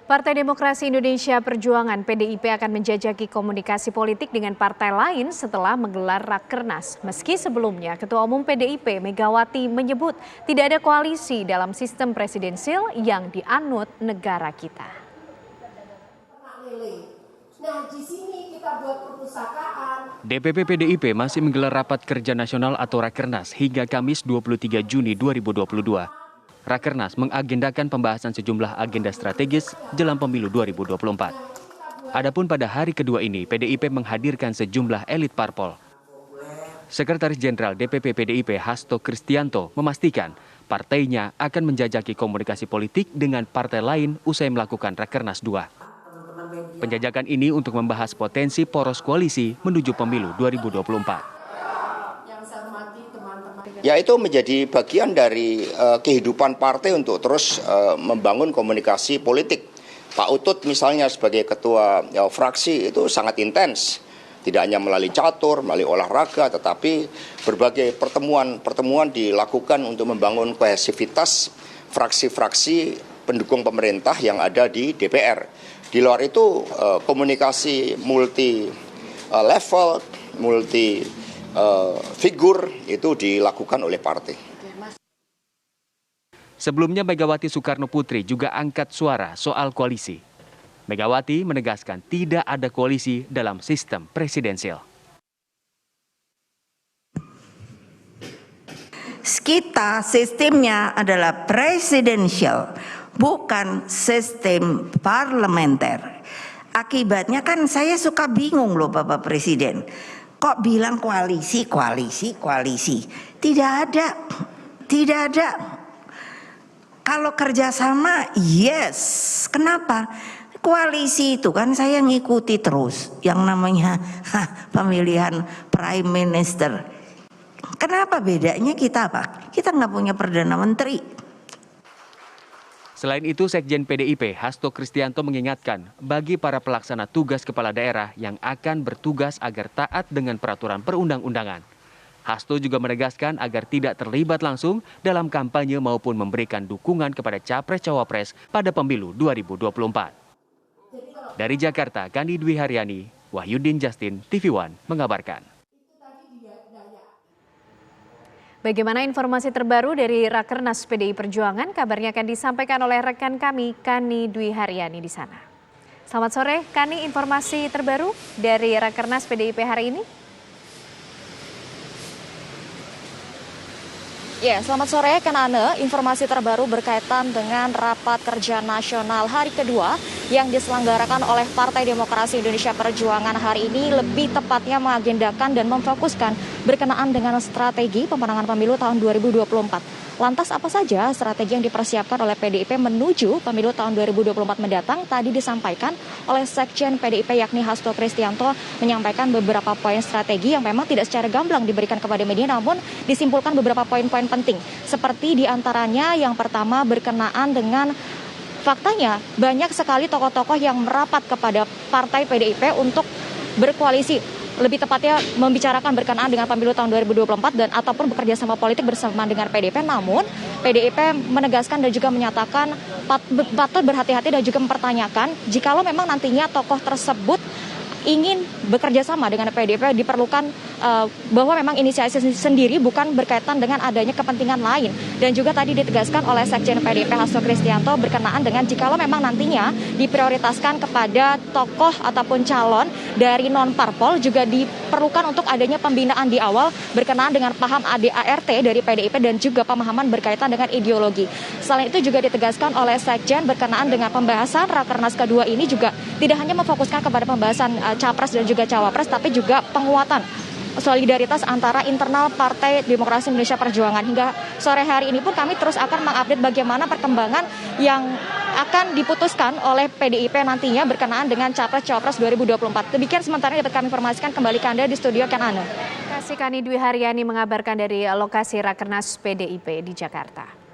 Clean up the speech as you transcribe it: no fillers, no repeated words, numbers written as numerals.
Partai Demokrasi Indonesia Perjuangan (PDIP) akan menjajaki komunikasi politik dengan partai lain setelah menggelar Rakernas. Meski sebelumnya Ketua Umum PDIP Megawati menyebut tidak ada koalisi dalam sistem presidensil yang dianut negara kita. DPP PDIP masih menggelar rapat kerja nasional atau Rakernas hingga Kamis 23 Juni 2022. Rakernas mengagendakan pembahasan sejumlah agenda strategis jelang pemilu 2024. Adapun pada hari kedua ini, PDIP menghadirkan sejumlah elit parpol. Sekretaris Jenderal DPP PDIP Hasto Kristianto memastikan partainya akan menjajaki komunikasi politik dengan partai lain usai melakukan Rakernas 2. Penjajakan ini untuk membahas potensi poros koalisi menuju pemilu 2024. Ya, itu menjadi bagian dari kehidupan partai untuk terus membangun komunikasi politik. Pak Utut misalnya sebagai ketua fraksi itu sangat intens. Tidak hanya melalui catur, melalui olahraga, tetapi berbagai pertemuan dilakukan untuk membangun kohesivitas fraksi-fraksi pendukung pemerintah yang ada di DPR. Di luar itu komunikasi multi level, multi figur itu dilakukan oleh partai. Sebelumnya Megawati Soekarno Putri juga angkat suara soal koalisi. Megawati menegaskan tidak ada koalisi dalam sistem presidensial. Kita sistemnya adalah presidensial, bukan sistem parlementer. Akibatnya kan saya suka bingung loh Bapak Presiden. Kok bilang koalisi. Tidak ada. Kalau kerjasama, yes. Kenapa? Koalisi itu kan saya ngikuti terus. Yang namanya pemilihan Prime Minister. Kenapa bedanya kita apa? Kita nggak punya Perdana Menteri. Selain itu, Sekjen PDIP Hasto Kristianto mengingatkan bagi para pelaksana tugas kepala daerah yang akan bertugas agar taat dengan peraturan perundang-undangan. Hasto juga menegaskan agar tidak terlibat langsung dalam kampanye maupun memberikan dukungan kepada capres-cawapres pada pemilu 2024. Dari Jakarta, Kandi Dwi Haryani, Wahyudin Justin, TV One mengabarkan. Bagaimana informasi terbaru dari Rakernas PDI Perjuangan? Kabarnya akan disampaikan oleh rekan kami, Kani Dwi Haryani di sana. Selamat sore, Kani, informasi terbaru dari Rakernas PDIP hari ini? Ya, selamat sore Kanane. Informasi terbaru berkaitan dengan rapat kerja nasional hari kedua yang diselenggarakan oleh Partai Demokrasi Indonesia Perjuangan hari ini lebih tepatnya mengagendakan dan memfokuskan berkenaan dengan strategi pemenangan pemilu tahun 2024. Lantas apa saja strategi yang dipersiapkan oleh PDIP menuju pemilu tahun 2024 mendatang? Tadi disampaikan oleh Sekjen PDIP yakni Hasto Kristianto menyampaikan beberapa poin strategi yang memang tidak secara gamblang diberikan kepada media, namun disimpulkan beberapa poin-poin penting. Seperti diantaranya yang pertama berkenaan dengan faktanya banyak sekali tokoh-tokoh yang merapat kepada partai PDIP untuk berkoalisi. Lebih tepatnya membicarakan berkenaan dengan pemilu tahun 2024 dan ataupun bekerja sama politik bersama dengan PDIP. Namun PDIP menegaskan dan juga menyatakan patut berhati-hati dan juga mempertanyakan jikalau memang nantinya tokoh tersebut ingin bekerja sama dengan PDIP diperlukan bahwa memang inisiasi sendiri bukan berkaitan dengan adanya kepentingan lain. Dan juga tadi ditegaskan oleh Sekjen PDIP Hasto Kristianto berkenaan dengan jikalau memang nantinya diprioritaskan kepada tokoh ataupun calon dari non-parpol juga diperlukan untuk adanya pembinaan di awal berkenaan dengan paham ADART dari PDIP dan juga pemahaman berkaitan dengan ideologi. Selain itu juga ditegaskan oleh Sekjen berkenaan dengan pembahasan Rakernas kedua ini juga tidak hanya memfokuskan kepada pembahasan capres dan juga cawapres, tapi juga penguatan solidaritas antara internal Partai Demokrasi Indonesia Perjuangan. Hingga sore hari ini pun kami terus akan mengupdate bagaimana perkembangan yang akan diputuskan oleh PDIP nantinya berkenaan dengan capres-cawapres 2024. Demikian sementara dapat kami informasikan, kembali ke Anda di studio Kanane. Terima kasih Kani Dwi Haryani mengabarkan dari lokasi Rakernas PDIP di Jakarta.